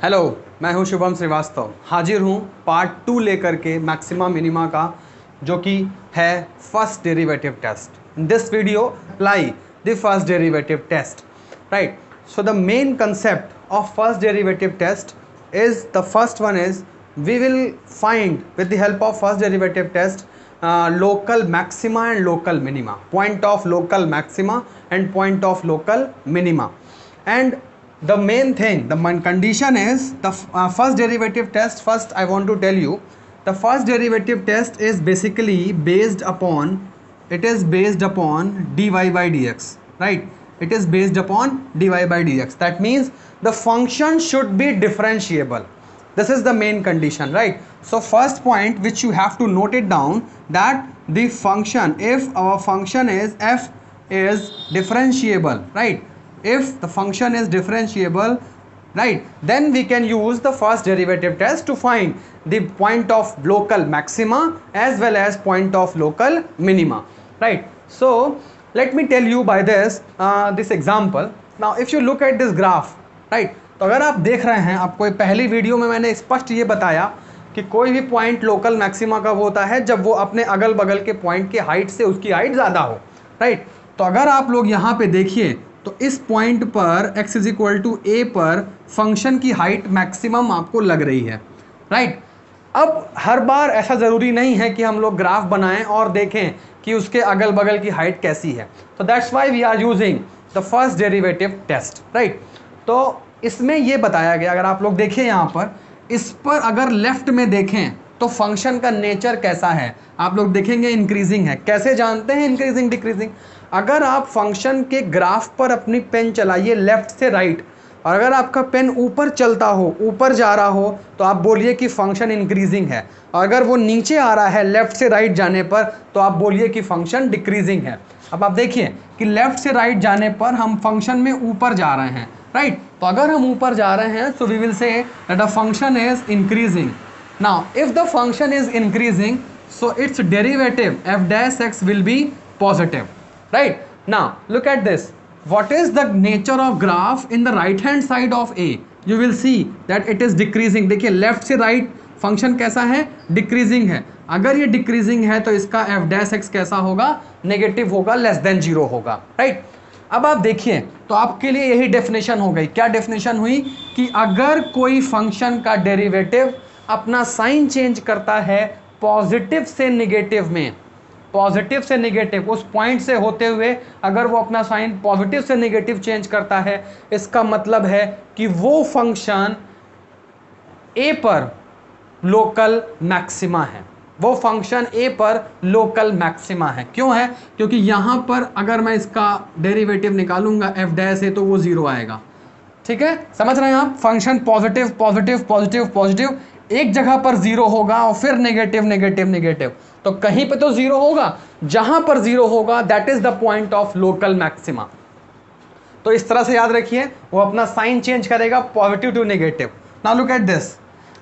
Hello, मैं हूं शुभम श्रीवास्तव। हाजिर हूं पार्ट 2 लेकर के मैक्सिमा मिनिमा का, जो कि है first derivative test. In this video apply the first derivative test, right? So the main concept of first derivative test is, the first one is, we will find with the help of first derivative test local maxima and local minima, point of local maxima and point of local minima. And the main thing, the main condition is the first derivative test. First I want to tell you, the first derivative test is basically based upon, it is based upon dy by dx, right? It is based upon dy by dx. That means the function should be differentiable. This is the main condition, right? So first point which you have to note it down, that the function, if our function is f is differentiable, right? If the function is differentiable, right, then we can use the first derivative test to find the point of local maxima as well as point of local minima, right? So let me tell you by this this example. Now if you look at this graph, right, तो अगर आप देख रहे हैं, आपको पहली video में मैंने स्पष्ट ये बताया कि कोई भी पॉइंट लोकल मैक्सिमा कब होता है, जब वो अपने अगल बगल के पॉइंट की हाइट से उसकी हाइट ज़्यादा हो, राइट? तो अगर आप लोग यहाँ पे देखिए तो इस पॉइंट पर x इज इक्वल टू ए पर फंक्शन की हाइट मैक्सिमम आपको लग रही है, राइट? अब हर बार ऐसा ज़रूरी नहीं है कि हम लोग ग्राफ बनाएं और देखें कि उसके अगल बगल की हाइट कैसी है। तो that's why we are using the first derivative test, right? तो इसमें ये बताया गया, अगर आप लोग देखें यहाँ पर, इस पर अगर लेफ्ट में देखें तो फंक्शन का नेचर कैसा है, आप लोग देखेंगे इंक्रीजिंग है। कैसे जानते हैं इंक्रीजिंग डिक्रीजिंग? अगर आप फंक्शन के ग्राफ पर अपनी पेन चलाइए लेफ्ट से राइट, और अगर आपका पेन ऊपर चलता हो, ऊपर जा रहा हो, तो आप बोलिए कि फंक्शन इंक्रीजिंग है, और अगर वो नीचे आ रहा है लेफ्ट से राइट जाने पर, तो आप बोलिए कि फंक्शन डिक्रीजिंग है। अब आप देखिए कि लेफ्ट से राइट जाने पर हम फंक्शन में ऊपर जा रहे हैं, राइट? तो अगर हम ऊपर जा रहे हैं, so we will say that the function is increasing. Now if the function is increasing, so its derivative f dash x will be positive, right? Now look at this. What is the nature of graph in the right hand side of a? You will see that it is decreasing. देखिए left से right function कैसा है, decreasing है। अगर ये decreasing है तो इसका f dash x कैसा होगा, नेगेटिव होगा, लेस देन जीरो होगा, राइट? अब आप देखिए तो आपके लिए यही डेफिनेशन हो गई। क्या डेफिनेशन हुई कि अगर कोई फंक्शन का डेरिवेटिव अपना साइन चेंज करता है पॉजिटिव से निगेटिव में, पॉजिटिव से निगेटिव, उस पॉइंट से होते हुए अगर वो अपना साइन पॉजिटिव से निगेटिव चेंज करता है, इसका मतलब है कि वो फंक्शन ए पर लोकल मैक्सिमा है, वो फंक्शन ए पर लोकल मैक्सिमा है। क्यों है? क्योंकि यहाँ पर अगर मैं इसका डेरिवेटिव निकालूंगा f डैश ए, तो वो जीरो आएगा। ठीक है, समझ रहे हैं आप? Function positive positive positive positive, एक जगह पर जीरो होगा और फिर नेगेटिव नेगेटिव नेगेटिव, तो कहीं पे तो जीरो होगा। जहां पर जीरो होगा that is the point of local maxima. तो इस तरह से याद रखिए, वो अपना साइन चेंज करेगा positive to negative. Now look at this.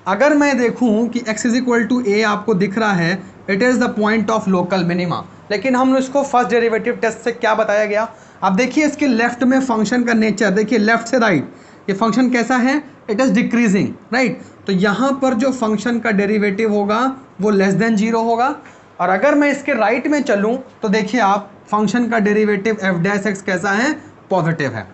अगर मैं देखूं कि x is equal to A आपको दिख रहा है, it is the point of local minima, लेकिन हम इसको फर्स्ट डेरिवेटिव टेस्ट से क्या बताया गया? आप देखिए इसके लेफ्ट में फंक्शन का नेचर, देखिए लेफ्ट से राइट ये फंक्शन कैसा है, इट इज डिक्रीजिंग, राइट? तो यहाँ पर जो फंक्शन का डेरिवेटिव होगा वो लेस देन जीरो होगा। और अगर मैं इसके राइट में चलूँ तो देखिए आप, फंक्शन का डेरिवेटिव f डैश x कैसा है, पॉजिटिव है।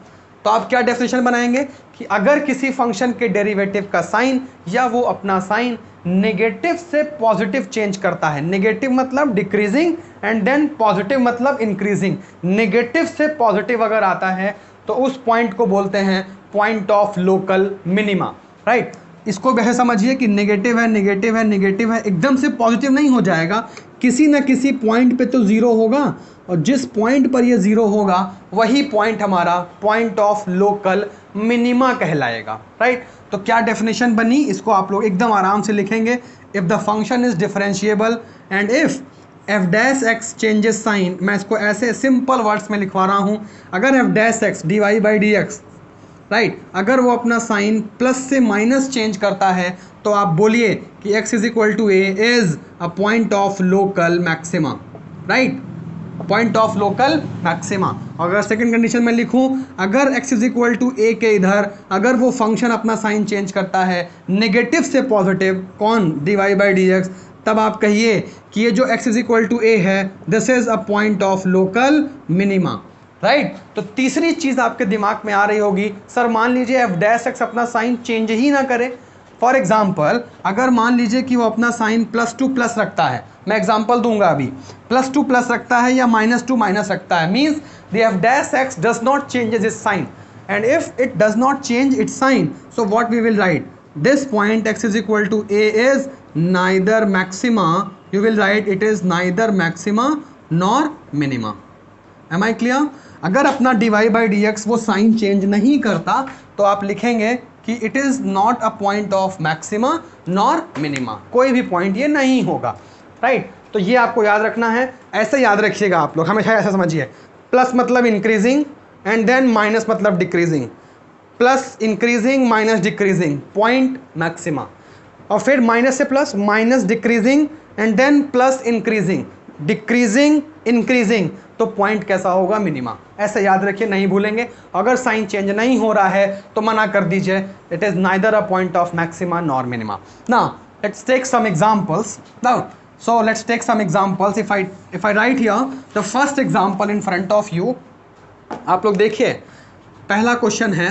तो आप क्या डेफिनेशन बनाएंगे कि अगर किसी फंक्शन के डेरिवेटिव का साइन या वो अपना साइन नेगेटिव से पॉजिटिव चेंज करता है, नेगेटिव मतलब डिक्रीजिंग एंड देन पॉजिटिव मतलब इंक्रीजिंग, नेगेटिव से पॉजिटिव अगर आता है तो उस पॉइंट को बोलते हैं point of local minima, right? इसको वैसे समझिए कि नेगेटिव है नेगेटिव है नेगेटिव है, एकदम से पॉजिटिव नहीं हो जाएगा, किसी न किसी पॉइंट पे तो ज़ीरो होगा, और जिस पॉइंट पर ये ज़ीरो होगा वही पॉइंट हमारा पॉइंट ऑफ लोकल मिनिमा कहलाएगा, राइट? तो क्या डेफिनेशन बनी, इसको आप लोग एकदम आराम से लिखेंगे। If the function is differentiable and if f dash x changes sign, मैं इसको ऐसे सिंपल वर्ड्स में लिखवा रहा हूँ, अगर f dash x D Y by D x, right, अगर वो अपना साइन प्लस से माइनस चेंज करता है, तो आप बोलिए कि x is equal to A is a point of local maxima, right? Point of local maxima. अगर सेकंड कंडीशन में लिखूं, अगर x is equal to A के इधर अगर वो फंक्शन अपना साइन चेंज करता है नेगेटिव से पॉजिटिव, कौन, dy बाई डी एक्स, तब आप कहिए कि ये जो x इज इक्वल टू ए है this is a point of local minima, right. तो तीसरी चीज़ आपके दिमाग में आ रही होगी, सर मान लीजिए एफ डैश एक्स अपना साइन चेंज ही ना करे। फॉर एग्जाम्पल अगर मान लीजिए कि वो अपना साइन प्लस टू प्लस रखता है, मैं एग्जाम्पल दूंगा अभी, प्लस टू प्लस रखता है या माइनस टू माइनस रखता है, means the f dash x does not changes its sign, and if it does not change its sign, so what we will write, this point x is equal to a is neither maxima, you will write it is neither maxima nor minima. Am I clear? अगर अपना dy by dx वो sign change नहीं करता तो आप लिखेंगे कि it is not a point of maxima nor minima, कोई भी पॉइंट ये नहीं होगा, राइट। तो ये आपको याद रखना है, ऐसे याद रखिएगा आप लोग, हमेशा ऐसा समझिए, प्लस मतलब इंक्रीजिंग एंड देन माइनस मतलब decreasing, plus increasing minus decreasing, point maxima, और फिर माइनस से plus, minus decreasing and then plus increasing, decreasing increasing, तो पॉइंट कैसा होगा, मिनिमा। ऐसे याद रखिए, नहीं भूलेंगे। अगर साइन चेंज नहीं हो रहा है तो मना कर दीजिए, it is neither a point of maxima nor minima. Now let's take some examples. Now so let's take some examples. if I write here the first example in front of you, आप लोग देखिए पहला question है,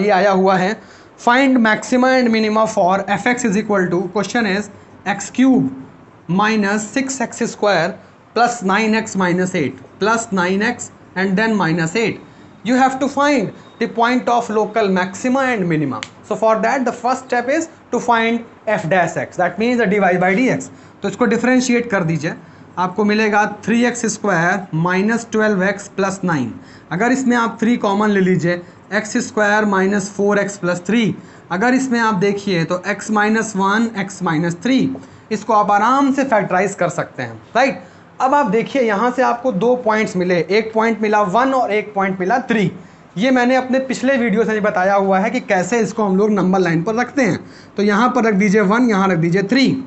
ये आया हुआ है, find maxima and minima for f x is equal to, question is x cube minus 6x square plus 9x minus 8 plus 9x and then minus 8. You have to find the point of local maxima and minima. So for that the first step is to find f dash x, that means the dy by dx. तो इसको differentiate कर दीजिए, आपको मिलेगा 3x square minus 12x plus 9. अगर इसमें आप 3 common ले लीजिए, x square minus 4x plus 3. अगर इसमें आप देखिए तो x माइनस 1 x माइनस 3, इसको आप आराम से फैक्टराइज कर सकते हैं, राइट। अब आप देखिए यहाँ से आपको 2 पॉइंट्स मिले, एक पॉइंट मिला 1 और एक पॉइंट मिला 3. ये मैंने अपने पिछले वीडियो से बताया हुआ है कि कैसे इसको हम लोग नंबर लाइन पर रखते हैं. तो यहाँ पर रख दीजिए 1, यहाँ रख दीजिए 3.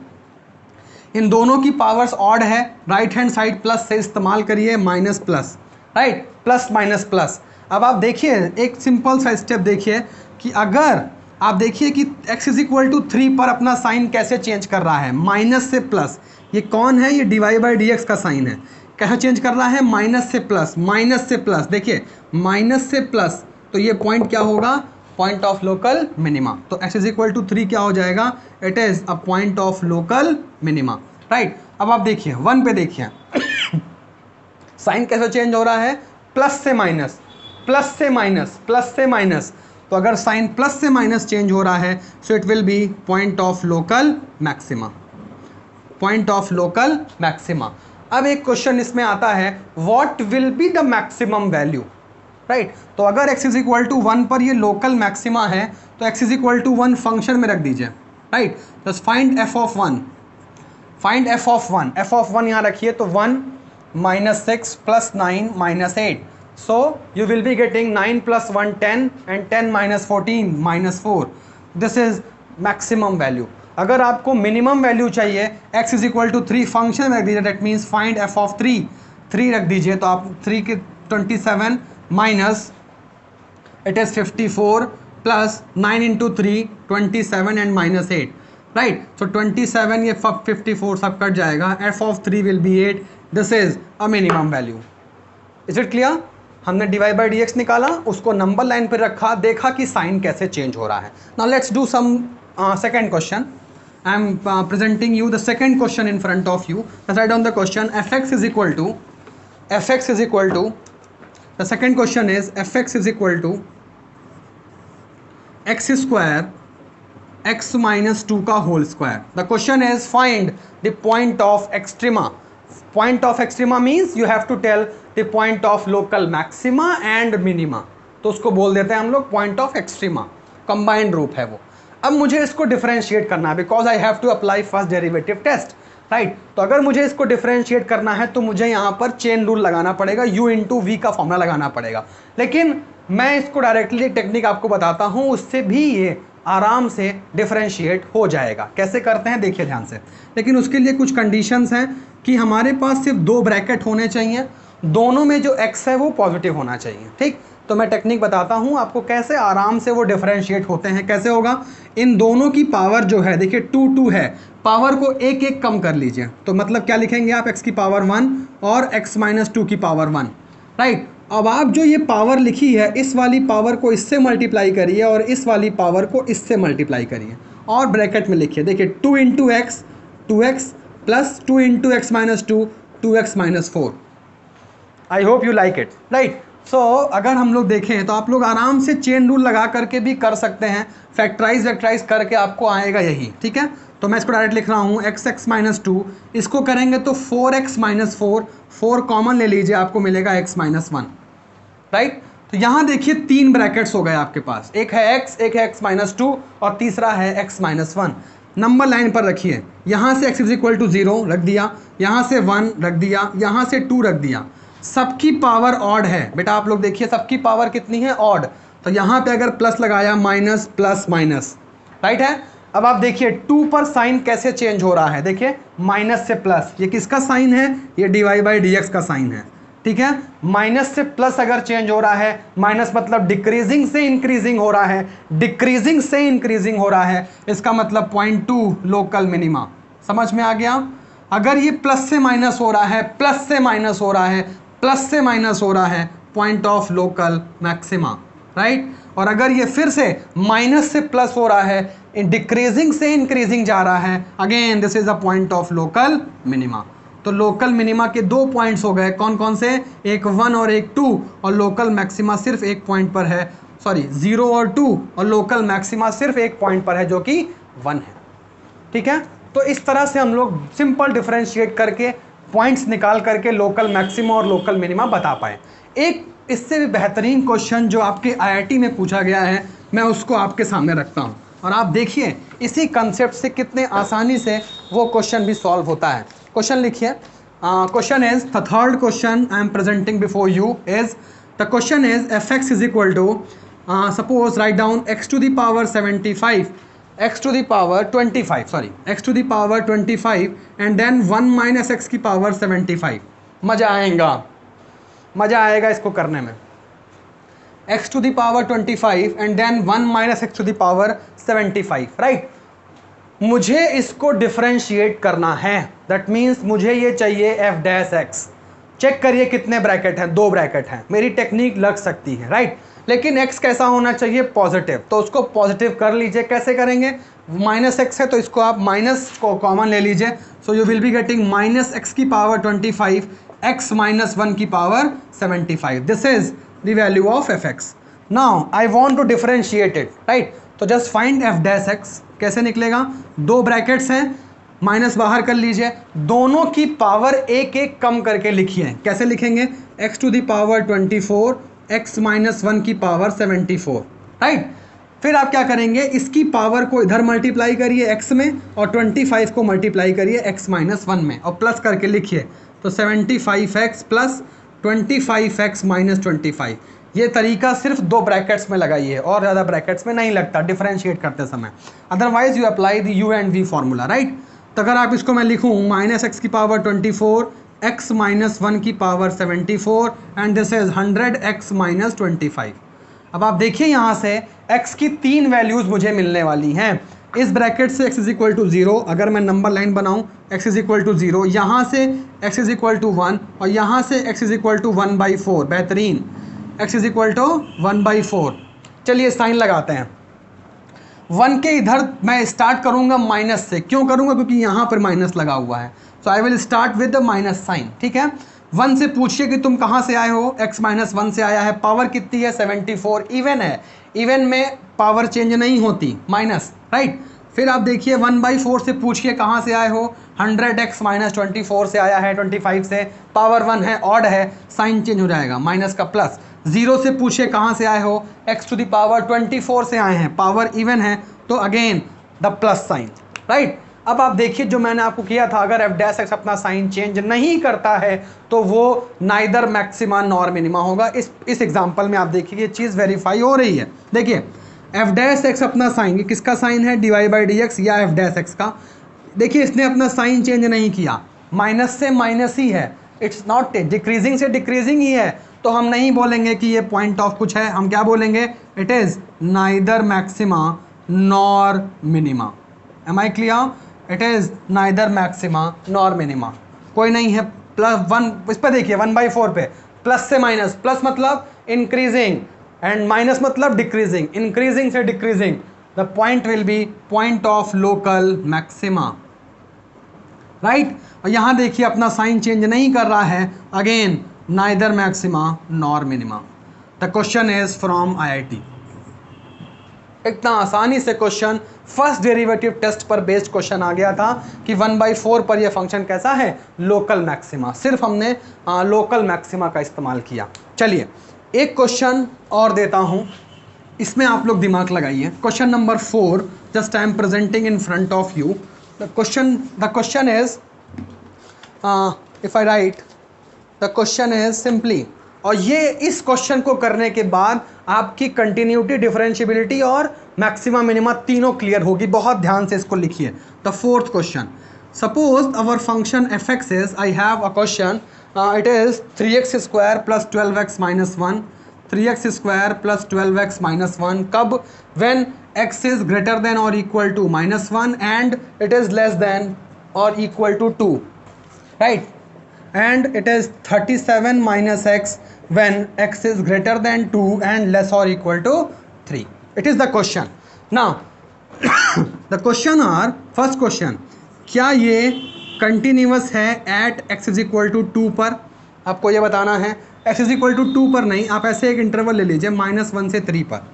इन दोनों की पावर्स ऑड है, राइट हैंड साइड प्लस से इस्तेमाल करिए, minus plus, right, plus minus plus. अब आप देखिए एक सिंपल सा स्टेप देखिए कि अगर आप देखिए कि x इज इक्वल टू 3 पर अपना साइन कैसे चेंज कर रहा है, माइनस से प्लस. ये कौन है, ये dy बाई डी एक्स का साइन है. कैसे चेंज कर रहा है, माइनस से प्लस, माइनस से प्लस. देखिए माइनस से प्लस, तो ये पॉइंट क्या होगा, पॉइंट ऑफ लोकल मिनिमा. तो x इज इक्वल टू 3 क्या हो जाएगा, it is a point of local minima, right. अब आप देखिए 1 पे देखिए साइन कैसे चेंज हो रहा है, प्लस से माइनस, प्लस से माइनस, प्लस से माइनस. तो अगर साइन प्लस से माइनस चेंज हो रहा है so it will be point of local maxima, point of local maxima. अब एक क्वेश्चन इसमें आता है, what will be the maximum value, right. तो अगर x इज इक्वल टू 1 पर ये लोकल मैक्सिमा है तो x is equal to 1 function में रख दीजिए, right. Just find f of 1, find f of 1. f of 1 यहाँ रखिए तो 1 minus 6 plus 9 minus 8. So you will be getting 9 plus 1 10 and 10 minus 14 minus 4. This is maximum value. अगर आपको minimum value चाहिए, x is equal to 3 function रख दीजिए, that means find f of 3. 3 रख दीजिए तो आप 3 के 27 minus it is 54 plus 9 into 3 27 and minus 8, right. So 27 ये 54 सब कट जाएगा, f of 3 will be 8. This is a minimum value. Is it clear. हमने dy बाई डी एक्स निकाला, उसको नंबर लाइन पर रखा, देखा कि साइन कैसे चेंज हो रहा है. Now let's do some second question. I am presenting you the second question in front of you. Right down the question. fx is equal to, fx is equal to, the second question is fx is equal to x square x minus 2 का whole square. The question is find the point of extrema. Point of extrema means you have to tell the point of local maxima and minima. तो उसको बोल देते हैं हम लोग point of extrema. Combined रूप है वो. अब मुझे इसको डिफरेंशिएट करना है because I have to apply first derivative test, right? तो अगर मुझे इसको डिफरेंशिएट करना है तो मुझे यहाँ पर चेन रूल लगाना पड़ेगा, u इंटू वी का फॉर्मूला लगाना पड़ेगा. लेकिन मैं इसको डायरेक्टली टेक्निक आपको बताता हूँ, उससे भी ये आराम से डिफरेंशिएट हो जाएगा. कैसे करते हैं देखिए ध्यान से. लेकिन उसके लिए कुछ कंडीशंस हैं कि हमारे पास सिर्फ दो ब्रैकेट होने चाहिए, दोनों में जो x है वो पॉजिटिव होना चाहिए। ठीक, तो मैं टेक्निक बताता हूँ आपको कैसे आराम से वो डिफरेंशिएट होते हैं। कैसे होगा, इन दोनों की पावर जो है देखिए 2 2 है, पावर को एक एक कम कर लीजिए। तो मतलब क्या लिखेंगे आप, x की पावर 1 और x माइनस 2 की पावर 1, राइट। अब आप जो ये पावर लिखी है, इस वाली पावर को इससे मल्टीप्लाई करिए और इस वाली पावर को इससे मल्टीप्लाई करिए और ब्रैकेट में लिखिए। देखिए 2 into X 2x plus 2 into X minus 2 2x minus 4। I hope you like it, right. So अगर हम लोग देखें तो आप लोग आराम से चेन रूल लगा करके भी कर सकते हैं, फैक्टराइज वैक्टराइज करके आपको आएगा यही। ठीक है, तो मैं इसको डायरेक्ट लिख रहा हूँ x माइनस 2, इसको करेंगे तो 4x माइनस 4, 4 कॉमन ले लीजिए, आपको मिलेगा x माइनस 1, राइट। तो यहाँ देखिए 3 ब्रैकेट्स हो गए आपके पास, एक है x, एक है x माइनस 2 और तीसरा है x माइनस 1। नंबर लाइन पर रखिए, यहाँ से x इज इक्वल टू 0 रख दिया, यहाँ से 1 रख दिया, यहाँ से 2 रख दिया। सबकी पावर ऑड है बेटा, आप लोग देखिए सबकी पावर कितनी है, ऑड। तो यहाँ पे अगर प्लस लगाया, माइनस प्लस माइनस, राइट है। अब आप देखिए 2 पर साइन कैसे चेंज हो रहा है, देखिए माइनस से प्लस, ये किसका साइन है, ये dy बाई dx का साइन है। ठीक है, माइनस से प्लस अगर चेंज हो रहा है, माइनस मतलब डिक्रीजिंग से इंक्रीजिंग हो रहा है, डिक्रीजिंग से इंक्रीजिंग हो रहा है, इसका मतलब 0.2 लोकल मिनिमा। समझ में आ गया। अगर ये प्लस से माइनस हो रहा है, प्लस से माइनस हो रहा है, प्लस से माइनस हो रहा है, point of local maxima, right. और अगर ये फिर से माइनस से प्लस हो रहा है, डिक्रीजिंग से इंक्रीजिंग जा रहा है, again this is a point of local minima. तो लोकल मिनिमा के 2 पॉइंट्स हो गए, कौन कौन से, एक 1 और एक 2, और लोकल मैक्सिमा सिर्फ एक पॉइंट पर है, सॉरी 0 और 2, और लोकल मैक्सिमा सिर्फ एक पॉइंट पर है जो कि 1 है। ठीक है, तो इस तरह से हम लोग सिंपल डिफरेंशिएट करके पॉइंट्स निकाल करके लोकल मैक्सिमा और लोकल मिनिमा बता पाए। एक इससे भी बेहतरीन क्वेश्चन जो आपके आईआईटी में पूछा गया है, मैं उसको आपके सामने रखता हूं और आप देखिए इसी कंसेप्ट से कितने आसानी से वो क्वेश्चन भी सॉल्व होता है। क्वेश्चन लिखिए, question is the third question I am presenting before you is, the question is fx is equal to, suppose write down x to the power 75, x to the power 25, sorry x to the power 25 and then 1 minus x की power 75। मज़ा आएगा, मज़ा आएगा इसको करने में। x to the power 25 and then 1 minus x to the power 75, right. मुझे इसको डिफरेंशिएट करना है, दैट मीन्स मुझे ये चाहिए f डैश x। चेक करिए कितने ब्रैकेट हैं, 2 ब्रैकेट हैं, मेरी टेक्निक लग सकती है, राइट। लेकिन x कैसा होना चाहिए, पॉजिटिव, तो उसको पॉजिटिव कर लीजिए। कैसे करेंगे, माइनस एक्स है तो इसको आप माइनस को कॉमन ले लीजिए, so you will be getting minus X की पावर 25 x माइनस 1 की power 75। This is the value of fx। Now I want to differentiate it, right. तो just find f dash x। कैसे निकलेगा, 2 brackets हैं, minus बाहर कर लीजिए, दोनों की पावर एक एक कम करके लिखिए। कैसे लिखेंगे, x to the power 24 x minus 1 की पावर 74, राइट। फिर आप क्या करेंगे, इसकी पावर को इधर मल्टीप्लाई करिए x में और 25 को मल्टीप्लाई करिए x माइनस 1 में और प्लस करके लिखिए। तो 75x प्लस 25x माइनस 25। ये तरीका सिर्फ 2 ब्रैकेट्स में लगाइए और ज़्यादा ब्रैकेट्स में नहीं लगता डिफरेंशिएट करते समय, otherwise you apply the u and v formula, right. तो अगर आप इसको मैं लिखूँ माइनस एक्स की पावर 24 x माइनस 1 की power 74 and this is 100x minus 25। अब आप देखिए यहाँ से x की 3 वैल्यूज़ मुझे मिलने वाली हैं। इस ब्रैकेट से x इज इक्वल टू 0, अगर मैं नंबर लाइन बनाऊँ x इज इक्वल टू 0, यहाँ से x इज इक्वल टू 1 और यहाँ से x इज इक्वल टू 1/4। बेहतरीन, x इज इक्वल टू 1/4। चलिए साइन लगाते हैं। 1 के इधर मैं स्टार्ट करूँगा माइनस से, क्यों करूँगा, क्योंकि यहाँ पर माइनस लगा हुआ है, so I will start with the minus sign. ठीक है, 1 से पूछिए कि तुम कहाँ से आए हो, x माइनस 1 से आया है, पावर कितनी है 74, इवन है, इवन में पावर चेंज नहीं होती, माइनस, राइट। फिर आप देखिए 1/4 से पूछिए कहाँ से आए हो, 100x माइनस 24 से आया है, 25 से, पावर 1 है, ऑड है, साइन चेंज हो जाएगा, माइनस का प्लस। 0 से पूछिए कहाँ से आए हो, x टू द पावर 24 से आए हैं, पावर इवन है, तो again the plus sign, right. अब आप देखिए जो मैंने आपको किया था, अगर f डैश x अपना साइन चेंज नहीं करता है तो वो नाइदर मैक्सिमा नॉर मिनिमा होगा। इस एग्जांपल में आप देखिए ये चीज़ वेरीफाई हो रही है। देखिए f डैश x अपना साइन, ये किसका साइन है, dy बाई dx या f डैश x का। देखिए इसने अपना साइन चेंज नहीं किया, माइनस से माइनस ही है, इट्स नॉट डिक्रीजिंग से डिक्रीजिंग ही है, तो हम नहीं बोलेंगे कि ये पॉइंट ऑफ कुछ है, हम क्या बोलेंगे, it is neither maxima nor minima. Am I clear? It is neither maxima nor minima. कोई नहीं है, प्लस वन, इस पर देखिए 1/4 पे प्लस से माइनस, प्लस मतलब इंक्रीजिंग एंड माइनस मतलब डिक्रीजिंग, इंक्रीजिंग से decreasing, the point will be point of local maxima, right. और यहाँ देखिए अपना साइन चेंज नहीं कर रहा है, again neither maxima nor minima. The question is from IIT। इतना आसानी से क्वेश्चन फर्स्ट डेरिवेटिव टेस्ट पर बेस्ड क्वेश्चन आ गया था कि 1/4 पर यह फंक्शन कैसा है, लोकल मैक्सिमा। सिर्फ हमने लोकल मैक्सिमा का इस्तेमाल किया। चलिए एक क्वेश्चन और देता हूं, इसमें आप लोग दिमाग लगाइए। Question number 4 just I am presenting in front of you. The question is if I right, the question is simply, और ये इस क्वेश्चन को करने के बाद आपकी कंटिन्यूटी, डिफरेंशिएबिलिटी और मैक्सिमा मिनिमा तीनों क्लियर होगी। बहुत ध्यान से इसको लिखिए। The fourth question, suppose our function F x is, I have a question, it is 3x² + 12x - 1, 3x² + 12x - 1, कब, when x is greater than or equal to -1 and it is less than or equal to 2, right? And it is 37 minus x when x is greater than 2 and less or equal to 3. It is the question. Now the question are, first question, क्या ये continuous है at x is equal to 2 पर? आपको ये बताना है। x is equal to 2 पर नहीं, आप ऐसे एक इंटरवल ले लीजिए -1 से 3 पर।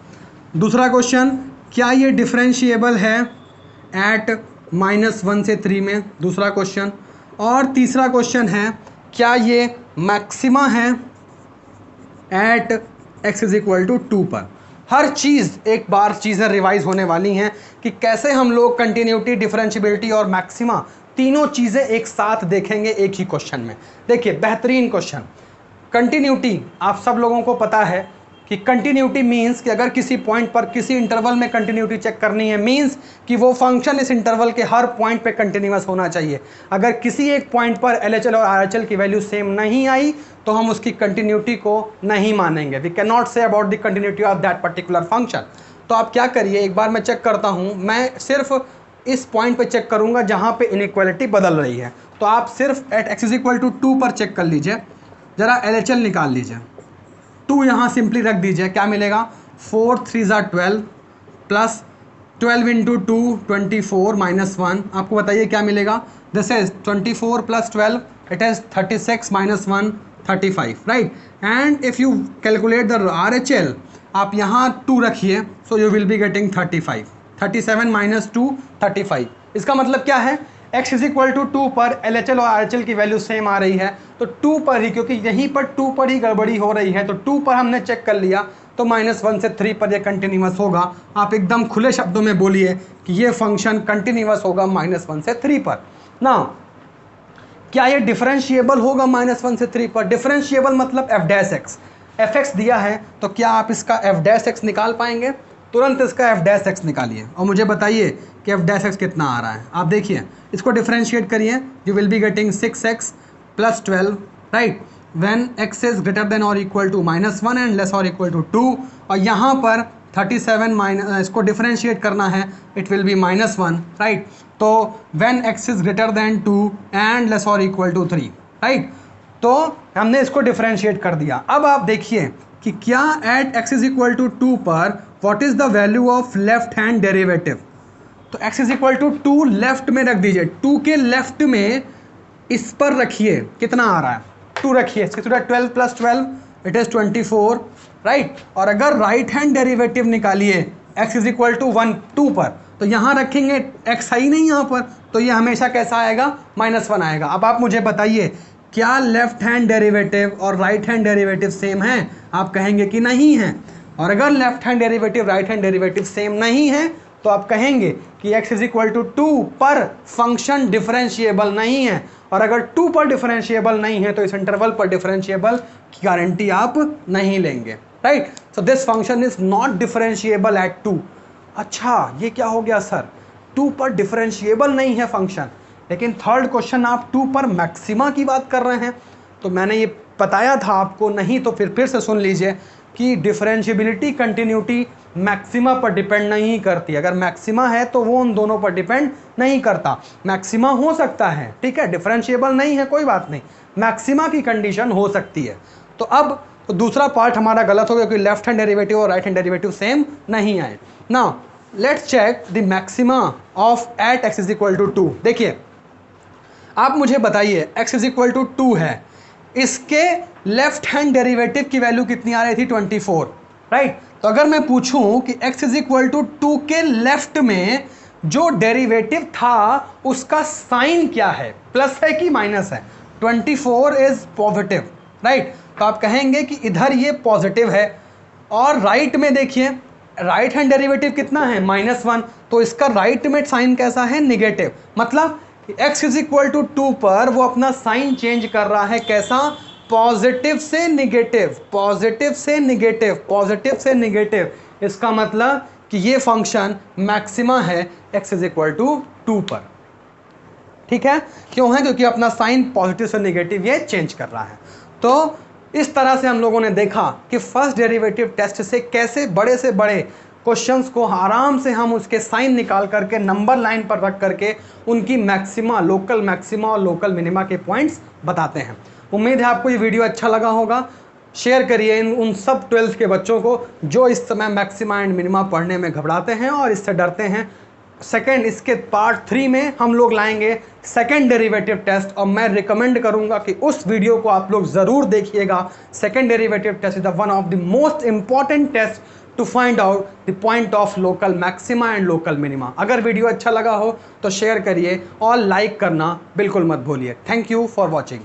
दूसरा क्वेश्चन, क्या ये डिफरेंशिएबल है एट -1 से 3 में? दूसरा क्वेश्चन। और तीसरा क्वेश्चन है, क्या ये मैक्सिमा है at x is equal to 2 पर? हर चीज़ एक बार चीज़ें रिवाइज होने वाली हैं कि कैसे हम लोग कंटिन्यूटी, डिफरेंशिएबिलिटी और मैक्सिमा तीनों चीज़ें एक साथ देखेंगे एक ही क्वेश्चन में। देखिए बेहतरीन क्वेश्चन। कंटिन्यूटी, आप सब लोगों को पता है कि कंटिन्यूटी मीन्स कि अगर किसी पॉइंट पर किसी इंटरवल में कंटिन्यूटी चेक करनी है, मीन्स कि वो फंक्शन इस इंटरवल के हर पॉइंट पे कंटिन्यूअस होना चाहिए। अगर किसी एक पॉइंट पर LHL और RHL की वैल्यू सेम नहीं आई तो हम उसकी कंटिन्यूटी को नहीं मानेंगे। We can not say about the continuity of that particular function. तो आप क्या करिए, एक बार मैं चेक करता हूँ, मैं सिर्फ इस पॉइंट पे चेक करूँगा जहाँ पे इनइक्वालिटी बदल रही है। तो आप सिर्फ at x is equal to 2 पर चेक कर लीजिए, ज़रा LHL निकाल लीजिए। 2 यहाँ सिंपली रख दीजिए, क्या मिलेगा, 4 3 = 12 प्लस 12 × 2 24 - 1, आपको बताइए क्या मिलेगा। This is 24 + 12, it is 36 - 1 35, right. And if you calculate the RHL, आप यहाँ 2 रखिए, सो यू विल बी गेटिंग 35, 37 - 2 35। इसका मतलब क्या है, x इज इक्वल टू 2 पर LHL और RHL की वैल्यू सेम आ रही है, तो 2 पर ही, क्योंकि यहीं पर 2 पर ही गड़बड़ी हो रही है, तो 2 पर हमने चेक कर लिया, तो -1 से 3 पर ये कंटिन्यूअस होगा। आप एकदम खुले शब्दों में बोलिए कि ये फंक्शन कंटिन्यूअस होगा -1 से 3 पर। ना क्या ये डिफरेंशिएबल होगा -1 से 3 पर? डिफरेंशिएबल मतलब f'(x), fx दिया है, तो क्या आप इसका f'(x) निकाल पाएंगे? तुरंत इसका f'(x) निकालिए और मुझे बताइए कि f'(x) कितना आ रहा है। आप देखिए, इसको डिफरेंशिएट करिए, you will be getting 6x + 12, right, when x is greater than और इक्वल टू -1 एंड लेस और इक्वल टू 2। और यहाँ पर 37 इसको डिफरेंशिएट करना है, इट विल बी -1, राइट। तो when x is greater than 2 and less और इक्वल टू 3, राइट। तो हमने इसको डिफरेंशिएट कर दिया। अब आप देखिए कि क्या at x is equal to 2 पर what is the value of left hand derivative? तो x is equal to 2 left में रख दीजिए, 2 के लेफ्ट में इस पर रखिए, कितना आ रहा है, 2 रखिए, 12 + 12 इट इज 24, राइट। और अगर राइट हैंड डेरिवेटिव निकालिए x इज इक्वल टू 1 2 पर, तो यहाँ रखेंगे x है ही नहीं यहाँ पर, तो ये हमेशा कैसा आएगा, -1 आएगा। अब आप मुझे बताइए, क्या लेफ्ट हैंड डेरिवेटिव और राइट हैंड डेरिवेटिव सेम है? आप कहेंगे कि नहीं है। और अगर left hand derivative, right hand derivative same नहीं है, तो आप कहेंगे कि x इज इक्वल टू 2 पर फंक्शन डिफरेंशिएबल नहीं है। और अगर 2 पर डिफरेंशिएबल नहीं है, तो इस इंटरवल पर डिफरेंशिएबल की गारंटी आप नहीं लेंगे, right. So this function is not differentiable eight 2। अच्छा, ये क्या हो गया सर, 2 पर डिफरेंशिएबल नहीं है फंक्शन, लेकिन थर्ड क्वेश्चन आप 2 पर मैक्सिमा की बात कर रहे हैं। तो मैंने ये बताया था आपको, नहीं तो फिर से सुन लीजिए कि डिफरेंशिएबिलिटी कंटिन्यूटी मैक्सिमा पर डिपेंड नहीं करती। अगर मैक्सिमा है तो वो उन दोनों पर डिपेंड नहीं करता। मैक्सिमा हो सकता है, ठीक है, डिफरेंशिएबल नहीं है, कोई बात नहीं, मैक्सिमा की कंडीशन हो सकती है। तो अब तो दूसरा पार्ट हमारा गलत हो गया क्योंकि लेफ्ट हैंड डेरिवेटिव और राइट हैंड डेरिवेटिव सेम नहीं आए। Now let's check the maxima of at x is equal to 2। देखिए आप मुझे बताइए x इज इक्वल टू 2 है, इसके लेफ्ट हैंड डेरिवेटिव की वैल्यू कितनी आ रही थी 24, राइट। तो अगर मैं पूछूं कि x इज इक्वल टू 2 के लेफ्ट में जो डेरिवेटिव था उसका साइन क्या है, प्लस है कि माइनस है। 24 इज पॉजिटिव, राइट। तो आप कहेंगे कि इधर ये पॉजिटिव है और राइट में देखिए राइट हैंड डेरिवेटिव कितना है -1, तो इसका राइट में साइन कैसा है, निगेटिव। मतलब x इज इक्वल टू 2 पर वो अपना साइन चेंज कर रहा है, कैसा, पॉजिटिव से निगेटिव, पॉजिटिव से निगेटिव, पॉजिटिव से निगेटिव। इसका मतलब कि ये फंक्शन मैक्सिमा है x इज इक्वल टू 2 पर, ठीक है। क्यों है, क्योंकि अपना साइन पॉजिटिव से निगेटिव ये चेंज कर रहा है। तो इस तरह से हम लोगों ने देखा कि फर्स्ट डेरिवेटिव टेस्ट से कैसे बड़े से बड़े क्वेश्चंस को आराम से हम उसके साइन निकाल करके नंबर लाइन पर रख करके उनकी मैक्सिमा, लोकल मैक्सिमा और लोकल मिनिमा के पॉइंट्स बताते हैं। उम्मीद है आपको ये वीडियो अच्छा लगा होगा। शेयर करिए उन सब 12th के बच्चों को जो इस समय मैक्सिमा एंड मिनिमा पढ़ने में घबराते हैं और इससे डरते हैं। सेकंड, इसके पार्ट 3 में हम लोग लाएंगे सेकंड डेरिवेटिव टेस्ट और मैं रिकमेंड करूंगा कि उस वीडियो को आप लोग ज़रूर देखिएगा। Second derivative test is the one of the most important test to find out the point of local maxima and local minima. अगर वीडियो अच्छा लगा हो तो शेयर करिए और लाइक करना बिल्कुल मत भूलिए। Thank you for watching.